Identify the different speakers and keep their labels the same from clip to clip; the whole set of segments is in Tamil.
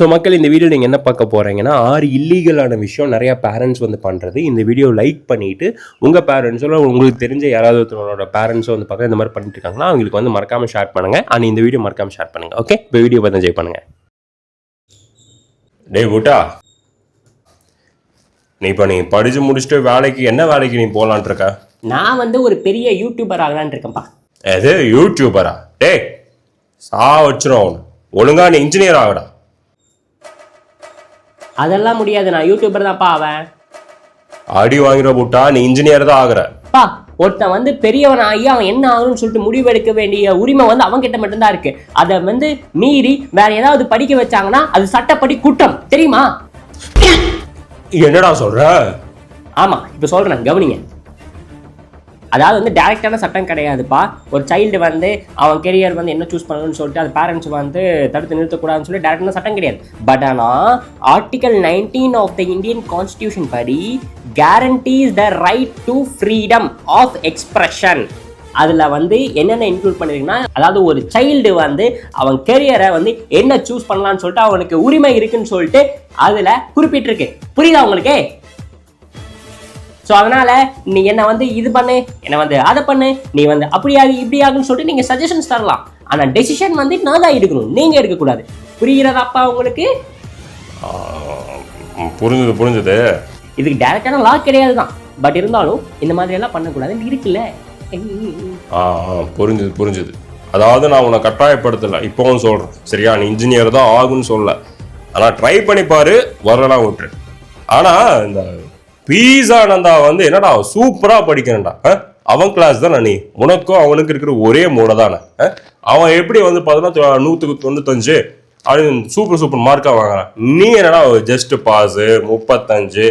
Speaker 1: ஸோ மக்கள், இந்த வீடியோ நீங்கள் என்ன பார்க்க போகிறீங்கன்னா 6 இல்லீகலான விஷயம் நிறையா பேரண்ட்ஸ் வந்து பண்ணுறது. இந்த வீடியோ லைக் பண்ணிவிட்டு உங்கள் பேரண்ட்ஸோ உங்களுக்கு தெரிஞ்ச யாராவது ஒருத்தரோட பேரண்ட்ஸோ வந்து பார்க்க இந்த மாதிரி பண்ணிட்டு இருக்காங்களா அவங்களுக்கு வந்து மறக்காமல் ஷேர் பண்ணுங்கள். அண்ட் இந்த வீடியோ மறக்காமல் ஷேர் பண்ணுங்கள். ஓகே, இப்போ வீடியோ பார்த்து என்ஜாய் பண்ணுங்கள். டே பூட்டா, நீ படித்து முடிச்சுட்டு என்ன வேலைக்கு நீ போகலான் இருக்க?
Speaker 2: நான் வந்து ஒரு பெரிய யூடியூபர் ஆகலான் இருக்கேன்ப்பா.
Speaker 1: எது யூடியூபரா? டே வச்சிரும், ஒழுங்கா நீ இன்ஜினியர் ஆகடா.
Speaker 2: அதெல்லாம் முடியாது, நான் யூடியூபர் தான்ப்பா ஆவேன்.
Speaker 1: அடி வாங்கிற பூட்டா, நீ இன்ஜினியர் தான் ஆகுற.
Speaker 2: பா, ஒருத்தன் வந்து பெரியவன் ஆகி அவன் என்ன ஆகணும்னு சொல்லிட்டு முடிவெடுக்க வேண்டிய உரிமை வந்து அவன் கிட்ட மட்டும்தான் இருக்கு. அதை வந்து மீறி வேற ஏதாவது படிக்க வச்சாங்கன்னா அது சட்டப்படி குற்றம், தெரியுமா?
Speaker 1: என்னடா சொல்ற?
Speaker 2: ஆமா, இப்ப சொல்றேன், கவனிங்க. அதாவது வந்து டைரக்டான சட்டம் கிடையாதுப்பா. ஒரு சைல்டு வந்து அவன் கெரியர் வந்து என்ன சூஸ் பண்ணணும்னு சொல்லிட்டு அது பேரண்ட்ஸ் வந்து தடுத்து நிறுத்தக்கூடாதுன்னு சொல்லி டைரக்டான சட்டம் கிடையாது. பட் ஆனால் article 19 of the Indian constitution படி guarantees the right to freedom of expression. அதில் வந்து என்னென்ன இன்க்ளூட் பண்ணிருக்குன்னா, அதாவது ஒரு சைல்டு வந்து அவன் கெரியரை வந்து என்ன சூஸ் பண்ணலான்னு சொல்லிட்டு அவனுக்கு உரிமை இருக்குன்னு சொல்லிட்டு அதில் குறிப்பிட்டிருக்கு. புரியுதா உங்களுக்கு? ஸோ அதனால நீ என்ன வந்து இது பண்ணு, என்ன வந்து அதை பண்ணு, நீ வந்து அப்படியாகு இப்படியாகுன்னு சொல்லிட்டு நீங்கள் சஜஷன்ஸ் தரலாம். ஆனால் டெசிஷன் வந்து நான் தான் எடுக்கணும், நீங்கள் எடுக்கக்கூடாது. புரிகிறதாப்பா உங்களுக்கு?
Speaker 1: புரிஞ்சுது.
Speaker 2: இதுக்கு டைரக்டான லா கிடையாது தான், பட் இருந்தாலும் இந்த மாதிரி எல்லாம் பண்ணக்கூடாதுன்னு இருக்குல்ல.
Speaker 1: புரிஞ்சுது. அதாவது நான் உன்னை கட்டாயப்படுத்தலை, இப்போவும் சொல்கிறேன், சரியா? நீ இன்ஜினியர் தான் ஆகுன்னு சொல்ல, ஆனால் ட்ரை பண்ணி பாரு, வரலாம் விட்டுரு. ஆனால் இந்த பீஸானந்தா வந்து என்னடா சூப்பரா படிக்கிறேன்டா, அவன் கிளாஸ் தானே நீ, உனக்கும் அவனுக்கு இருக்கிற ஒரே மூட தானே. அவன் எப்படி வந்து 100% அப்படின்னு சூப்பர் மார்க்கா வாங்குறான். நீ என்னடா ஜஸ்ட் பாஸ் 35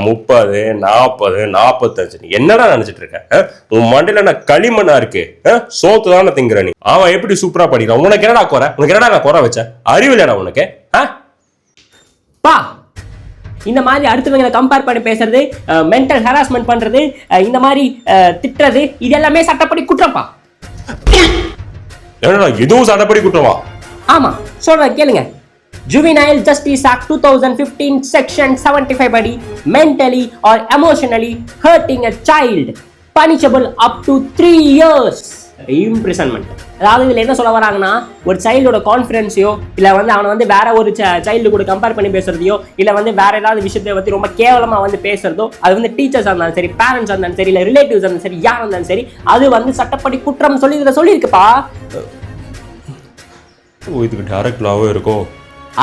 Speaker 1: 30 40 45 நீ என்னடா நினைச்சிட்டு இருக்க? உன் மண்டையில என்ன களிமண்ணா இருக்கு? சோத்து தானே திங்குற நீ. அவன் எப்படி சூப்பரா படிக்கிறான், உனக்கு என்னடா குறை? உனக்கு என்னடா நான் குறை வச்சேன்? அறிவில்லடா உனக்கு?
Speaker 2: பா, இந்த மாதிரி அடுத்தவங்களை கம்பேர் பண்ணி பேசுறது, மென்டல் ஹராஸ்மெண்ட் பண்றது, இந்த மாதிரி திட்டுறது, இது எல்லாமே சட்டப்படி குற்றம்ப்பா.
Speaker 1: என்னடா இதுவும் சட்டப்படி குற்றமா?
Speaker 2: ஆமா, சொல்றேன் கேளுங்க. Juvenile Justice Act 2015 Section 75 படி mentally or emotionally hurting a child punishable up to 3 years imprisonment. அதாவது இதில் என்ன சொல்ல வராங்கன்னா, ஒரு சைல்டோட கான்ஃபிடன்ஸையோ இல்லை வந்து அவனை வந்து வேற ஒரு சைல்டு கூட கம்பேர் பண்ணி பேசுறதையோ இல்லை வந்து வேற ஏதாவது விஷயத்தை பற்றி ரொம்ப கேவலமாக வந்து பேசுறதோ, அது வந்து டீச்சர்ஸாக இருந்தாலும் சரி, பேரண்ட்ஸாக இருந்தாலும் சரி, இல்லை ரிலேட்டிவ்ஸாக இருந்தாலும் சரி, யாராக இருந்தாலும் சரி, அது வந்து சட்டப்படி குற்றம் சொல்லி இதில் சொல்லியிருக்குப்பா.
Speaker 1: இதுக்கு டைரக்ட் லாவே இருக்கும்.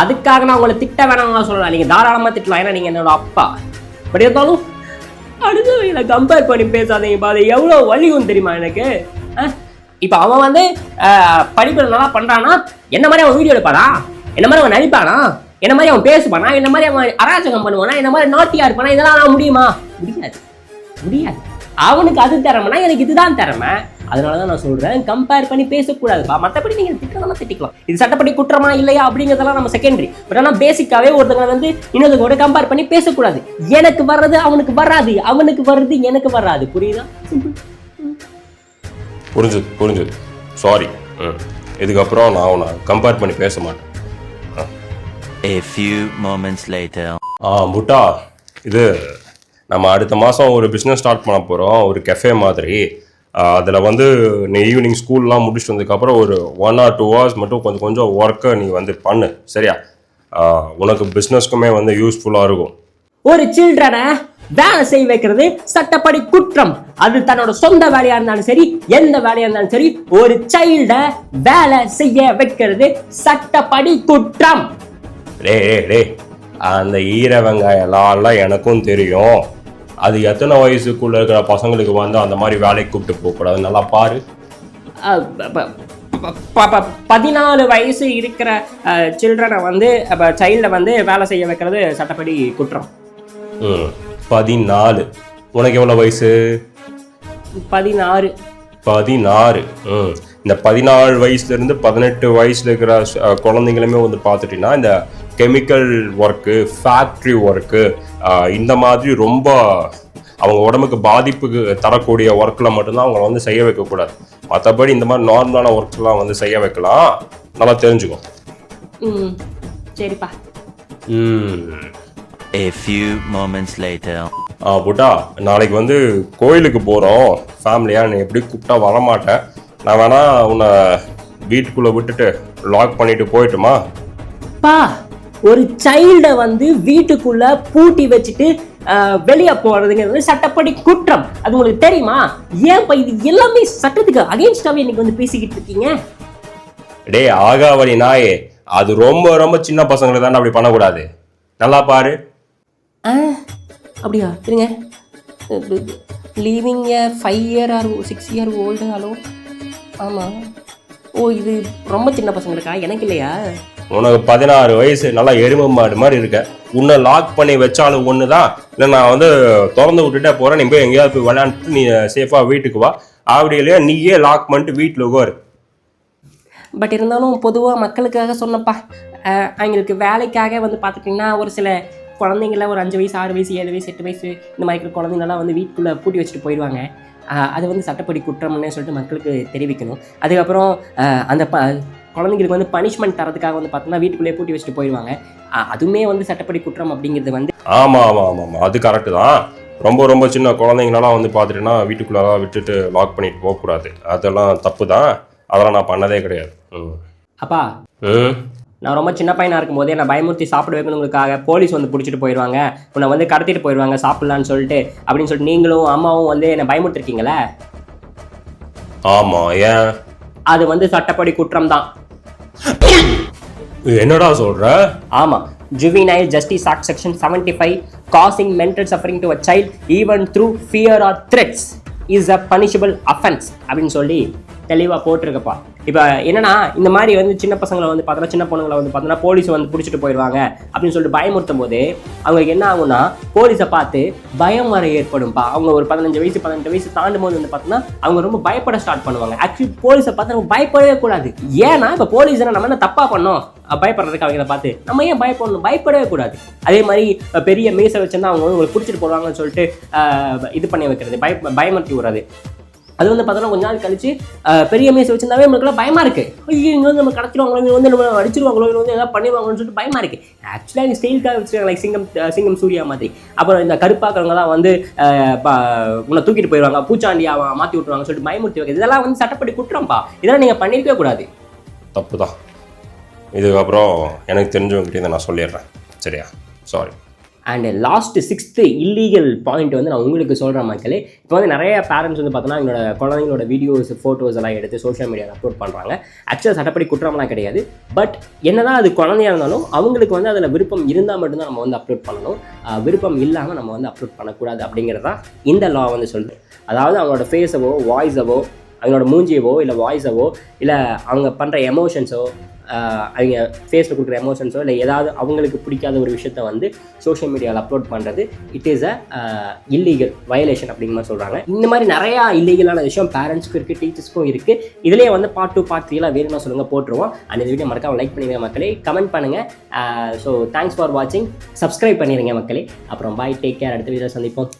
Speaker 2: அதுக்காக நான் உங்களை திட்ட வேணாம் சொல்லலாம், நீங்கள் தாராளமாக திட்டலாம், ஏன்னா நீங்கள் என்னோட அப்பா. பட் இருந்தாலும் அடுத்தவங்களை கம்பேர் பண்ணி பேசாதீங்க. அது எவ்வளோ வலிக்கும் தெரியுமா எனக்கு? இப்போ அவன் வந்து படிப்பு நல்லா பண்ணுறான்னா என்ன மாதிரி அவன் வீடியோ எடுப்பானா, என்ன மாதிரி அவன் நடிப்பானா, என்ன மாதிரி அவன் பேசுவானா, என்ன மாதிரி அவன் அராஜகம் பண்ணுவானா, என்ன மாதிரி நாட்டியா இருப்பானா, இதெல்லாம் நான் முடியுமா? முடியாது. அவனுக்கு அது திறமைனா எனக்கு இதுதான் திறமை. அதனால தான் நான் சொல்கிறேன், கம்பேர் பண்ணி பேசக்கூடாதுப்பா. மற்றபடி நீங்கள் திட்டலாம் திட்டிக்கலாம். இது சட்டப்படி குற்றமா இல்லையா அப்படிங்கிறதெல்லாம் நம்ம செகண்டரி. பட் ஆனால் பேசிக்காவே ஒருத்தங்க வந்து இன்னொருத்தங்க கம்பேர் பண்ணி பேசக்கூடாது. எனக்கு வர்றது அவனுக்கு வராது, அவனுக்கு வர்றது எனக்கு வராது. புரியுதா?
Speaker 1: புரிஞ்சுது. சாரி. இதுக்கப்புறம் நான் உன்னை கம்பேர் பண்ணி பேச மாட்டேன்.
Speaker 3: A few moments later.
Speaker 1: முட்டா, இது நம்ம அடுத்த மாதம் ஒரு பிஸ்னஸ் ஸ்டார்ட் பண்ண போகிறோம், ஒரு கெஃபே மாதிரி. அதில் வந்து நீ ஈவினிங் ஸ்கூல்லாம் முடிச்சுட்டு வந்ததுக்கப்புறம் ஒரு 1 or 2 hours மட்டும் கொஞ்சம் ஒர்க்கை நீ வந்து பண்ணு, சரியா? உனக்கு பிஸ்னஸ்க்குமே வந்து யூஸ்ஃபுல்லாக இருக்கும்.
Speaker 2: ஒரு சில்ட்ரனை வேலை செய்ய வைக்கிறது சட்டப்படி குற்றம். அது தன்னோட சொந்த வேலையா இருந்தாலும் சரி, எந்த வேலையா இருந்தாலும் சரி, ஒரு சைல்ட வேலை செய்ய வைக்கிறது சட்டப்படி குற்றம்.
Speaker 1: அந்த ஈர வெங்காயம் எனக்கும் தெரியும். அது எத்தனை வயசுக்குள்ள இருக்கிற பசங்களுக்கு வந்து அந்த மாதிரி வேலைக்கு கூப்பிட்டு போகக்கூடாது, நல்லா பாரு.
Speaker 2: 14 வயசு இருக்கிற சில்ட்ரனை வந்து சைல்டை வந்து வேலை செய்ய வைக்கிறது சட்டப்படி குற்றம்.
Speaker 1: 14. உனக்கு எவ்வளோ வயசு?
Speaker 2: 16.
Speaker 1: இந்த 14 வயசுலேருந்து 18 வயசுல இருக்கிற குழந்தைங்களுமே வந்து பார்த்துட்டிங்கன்னா இந்த கெமிக்கல் ஒர்க்கு, ஃபேக்ட்ரி ஒர்க்கு, இந்த மாதிரி ரொம்ப அவங்க உடம்புக்கு பாதிப்புக்கு தரக்கூடிய ஒர்க்கில் மட்டும்தான் அவங்கள வந்து செய்ய வைக்கக்கூடாது. மற்றபடி இந்த மாதிரி நார்மலான ஒர்க்ஸ்லாம் வந்து செய்ய வைக்கலாம். நல்லா தெரிஞ்சுக்கோ.
Speaker 2: சரிப்பா.
Speaker 3: A few moments later.
Speaker 1: புட்டா நாளைக்கு வந்து கோயிலுக்கு போகிறோம் ஃபேமிலியாக, நீ எப்படி கூப்பிட்டா வரமாட்டேன். நான் வேணா உன்னை வீட்டுக்குள்ளே விட்டுட்டு லாக் பண்ணிட்டு போயிட்டுமா?
Speaker 2: பா, ஒரு சைல்டை வந்து வீட்டுக்குள்ள பூட்டி வச்சுட்டு வெளியே போறதுங்கிறது சட்டப்படி குற்றம். அது உங்களுக்கு தெரியுமா? ஏன்ப்பா இது எல்லாமே சட்டத்துக்கு அகைன்ஸ்டாவே இன்னைக்கு வந்து பேசிக்கிட்டு இருக்கீங்க?
Speaker 1: டே ஆகாவளி நாயே, அது ரொம்ப ரொம்ப சின்ன பசங்களுக்கு தான் அப்படி பண்ணக்கூடாது. நல்லா பாரு.
Speaker 2: அப்படியா? இருங்க. Leaving 5 year or 6 year old alone. ஆமாம். ஓ, இது ரொம்ப சின்ன பசங்களுக்கா? எனக்கு இல்லையா?
Speaker 1: உனக்கு 16 வயசு, நல்லா எருமை மாடு மாதிரி இருக்க. உன்னை லாக் பண்ணி வச்சாலும் ஒன்று தான், இல்லை நான் வந்து திறந்து விட்டுட்டே போகிறேன், நீ போய் எங்கேயாவது போய் விளையாண்டுட்டு நீ சேஃபாக வீட்டுக்கு வா. அப்படி இல்லையா நீயே லாக் பண்ணிட்டு வீட்டில் உட்காரு.
Speaker 2: பட் இருந்தாலும் பொதுவாக மக்களுக்காக சொன்னப்பா. அவங்களுக்கு வேலைக்காக வந்து பார்த்துட்டிங்கன்னா ஒரு சில குழந்தைங்கள ஒரு 5 வயசு 6 வயசு 7 வயசு 8 வயசு இந்த மாதிரி இருக்கிற குழந்தைங்களெல்லாம் வந்து வீட்டுக்குள்ளே பூட்டி வச்சுட்டு போயிடுவாங்க. அது வந்து சட்டப்படி குற்றம்னே சொல்லிட்டு மக்களுக்கு தெரிவிக்கணும். அதுக்கப்புறம் அந்த குழந்தைங்களுக்கு வந்து பனிஷ்மெண்ட் தரதுக்காக வந்து பார்த்தோம்னா வீட்டுக்குள்ளேயே பூட்டி வச்சுட்டு போயிடுவாங்க. அதுவுமே வந்து சட்டப்படி குற்றம் அப்படிங்கிறது வந்து.
Speaker 1: ஆமாம், அது கரெக்டு தான். ரொம்ப ரொம்ப சின்ன குழந்தைங்களெல்லாம் வந்து பார்த்துட்டுன்னா வீட்டுக்குள்ளெல்லாம் விட்டுட்டு லாக் பண்ணிட்டு போகக்கூடாது. அதெல்லாம் தப்பு தான். அதெல்லாம் நான் பண்ணதே கிடையாது.
Speaker 2: அப்பா, நான் ரொம்ப சின்ன பையனாக இருக்கும்போதே நான் பயமுறுத்தி சாப்பிட வைக்கணுங்களுக்காக போலீஸ் வந்து பிடிச்சிட்டு போயிடுவாங்க, உன்னை வந்து கடத்திட்டு போயிடுவாங்க சாப்பிட்லான்னு சொல்லிட்டு அப்படின்னு சொல்லிட்டு நீங்களும் அம்மாவும் வந்து என்னை பயமுறுத்திருக்கீங்களே.
Speaker 1: ஆமாம், ஏன்?
Speaker 2: அது வந்து சட்டப்படி குற்றம் தான்.
Speaker 1: என்னடா சொல்ற?
Speaker 2: ஆமாம். Juvenile Justice Act Section 75 causing mental suffering to a child even through fear or threats is a punishable offense அப்படின்னு சொல்லி தெளிவாக போட்டிருக்கப்பா. இப்போ என்னன்னா இந்த மாதிரி வந்து சின்ன பசங்களை வந்து பார்த்தோன்னா சின்ன பொண்ணுங்களை வந்து பார்த்தோன்னா போலீஸ் வந்து பிடிச்சிட்டு போயிடுவாங்க அப்படின்னு சொல்லிட்டு பயமுறுத்தும் போது அவங்களுக்கு என்ன ஆகும்னா போலீஸை பார்த்து பயம் வர ஏற்படும்பா. அவங்க ஒரு 15 வயசு 18 வயசு தாண்டும் போது வந்து பார்த்தோன்னா அவங்க ரொம்ப பயப்பட ஸ்டார்ட் பண்ணுவாங்க. ஆக்சுவலி போலீஸை பார்த்து நம்ம பயப்படவே கூடாது. ஏன்னா இப்போ போலீஸ் நம்ம என்ன தப்பாக பண்ணோம் பயப்படுறதுக்கு அவங்கள பார்த்து நம்ம ஏன் பயப்படணும்? பயப்படவே கூடாது. அதே மாதிரி பெரிய மீசை வச்சுருந்தா அவங்க வந்து உங்களுக்கு பிடிச்சிட்டு போடுவாங்கன்னு சொல்லிட்டு இது பண்ணி வைக்கிறது, பயமுறுத்தி விடுறது. அது வந்து பார்த்தோன்னா கொஞ்ச நாள் கழிச்சு பெரிய மீசை வச்சிருந்தாவே நம்மளுக்குலாம் பயமாக இருக்குது. ஐயோ இங்கே வந்து நம்ம கடத்திடுவாங்களோ, இங்கே வந்து நம்ம அடிச்சிருவாங்களோ, இல்லை வந்து எதாவது பண்ணிடுவாங்களோன்னு சொல்லிட்டு பயமாக இருக்குது. ஆக்சுவலாக இங்கே ஸ்டைலுக்காக வச்சுருக்காங்க, லைக் சிங்கம் சூர்யா மாதிரி. அப்புறம் இந்த கருப்பாக்கிறவங்கலாம் வந்து உன்னை தூக்கிட்டு போயிடுவாங்க, பூச்சாண்டியாக மாற்றி விட்டுருவாங்க சொல்லிட்டு பயமுறுத்தி வைக்கிறது. இதெல்லாம் வந்து சட்டப்படி குற்றம்ப்பா. இதெல்லாம் நீங்கள் பண்ணியிருக்கவே கூடாது.
Speaker 1: தப்பு தான். இதுக்கப்புறம் எனக்கு தெரிஞ்சவங்ககிட்ட நான் சொல்லிடுறேன், சரியா? Sorry.
Speaker 2: And last 6th illegal point வந்து நான் உங்களுக்கு சொல்கிற மக்களே. இப்போ வந்து நிறைய பேரண்ட்ஸ் வந்து பார்த்தோன்னா என்னோட குழந்தைங்களோட வீடியோஸ் ஃபோட்டோஸ் எல்லாம் எடுத்து சோஷியல் மீடியாவில் அப்லோட் பண்ணுறாங்க. ஆக்சுவலாக சட்டப்படி குற்றம்லாம் கிடையாது. பட் என்னதான் அது குழந்தையாக இருந்தாலும் அவங்களுக்கு வந்து அதில் விருப்பம் இருந்தால் மட்டும்தான் நம்ம வந்து அப்லோட் பண்ணணும். விருப்பம் இல்லாமல் நம்ம வந்து அப்லோட் பண்ணக்கூடாது அப்படிங்கிறது தான் இந்த லா வந்து சொல்லுது. அதாவது அவங்களோட ஃபேஸவோ வாய்ஸவோ அவங்களோட மூஞ்சியவோ இல்லை வாய்ஸவோ இல்லை அவங்க பண்ணுற எமோஷன்ஸோ அவங்க ஃபேஸில் கொடுக்குற எமோஷன்ஸோ இல்லை ஏதாவது அவங்களுக்கு பிடிக்காத ஒரு விஷயத்த வந்து சோஷியல் மீடியாவில் அப்லோட் பண்ணுறது இட் இஸ் இல்லீகல் வயலேஷன் அப்படிங்கிற மாதிரி சொல்கிறாங்க. இந்த மாதிரி நிறையா இல்லீகலான விஷயம் பேரண்ட்ஸ்க்கும் இருக்குது, டீச்சர்ஸ்க்கும் இருக்குது. இதிலே வந்து பார்ட் 2 பார்ட் 3 வேணும்னா சொல்லுங்கள், போட்டுருவோம். அந்த வீடியோ மறக்காம லைக் பண்ணிடுங்க மக்களே, கமெண்ட் பண்ணுங்கள். ஸோ தேங்க்ஸ் ஃபார் வாட்சிங். சப்ஸ்கிரைப் பண்ணிடுங்க மக்களே. அப்புறம் பாய், டேக் கேர். அடுத்த வீடியோவில் சந்திப்போம்.